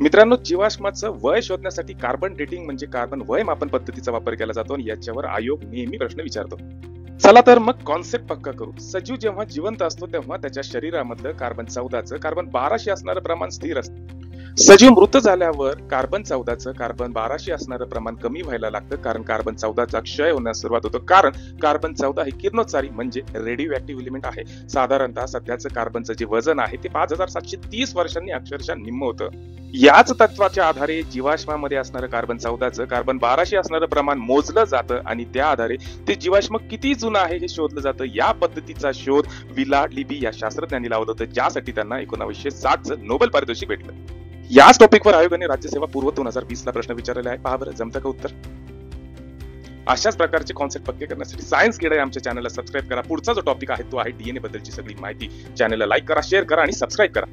मित्रांनो, जीवाश्माचं वय शोधण्यासाठी कार्बन डेटिंग म्हणजे कार्बन वय मापन पद्धतीचा वापर केला जातो आणि याच्यावर आयोग नेहमी प्रश्न विचारतो. चला तर मग कॉन्सेप्ट पक्का करू. सजीव जेव्हा जिवंत असतो तेव्हा त्याच्या शरीरामधलं कार्बन 14चं कार्बन 12शी असणारं प्रमाण स्थिर असतं. सजीव मृत झाल्यावर कार्बन 14चं कार्बन 12शी असणारं प्रमाण कमी व्हायला लागतं, कारण कार्बन 14चा क्षय होण्यास सुरुवात होतो. कारण कार्बन 14 हे किरणोत्सारी म्हणजे रेडिओ ऍक्टिव्ह एलिमेंट आहे. साधारणतः सध्याचं कार्बनचं जे वजन आहे ते 5730 वर्षांनी अक्षरशः निम्म होतं. याच तत्वाच्या आधारे जीवाश्मामध्ये असणारं कार्बन 14चं कार्बन 12शी असणारं प्रमाण मोजलं जातं आणि त्या आधारे ते जीवाश्म किती जुनं आहे हे शोधलं जातं. या पद्धतीचा शोध विलार्ड लिबी या शास्त्रज्ञांनी लावलं होतं, ज्यासाठी त्यांना 1960चं नोबेल पारितोषिक भेटलं. याच टॉपिकवर आयोगाने राज्यसेवा पूर्व 2020 ला प्रश्न विचारलेला आहे. पहा बरं, जमतं का उत्तर? अशाच प्रकारचे कॉन्सेप्ट पक्के करण्यासाठी सायन्स किडा आमच्या चॅनलला सबस्क्राईब करा. पुढचा जो टॉपिक आहे तो आहे डीएनए बद्दलची सगळी माहिती. चॅनलला लाईक करा, शेअर करा आणि सबस्क्राईब करा.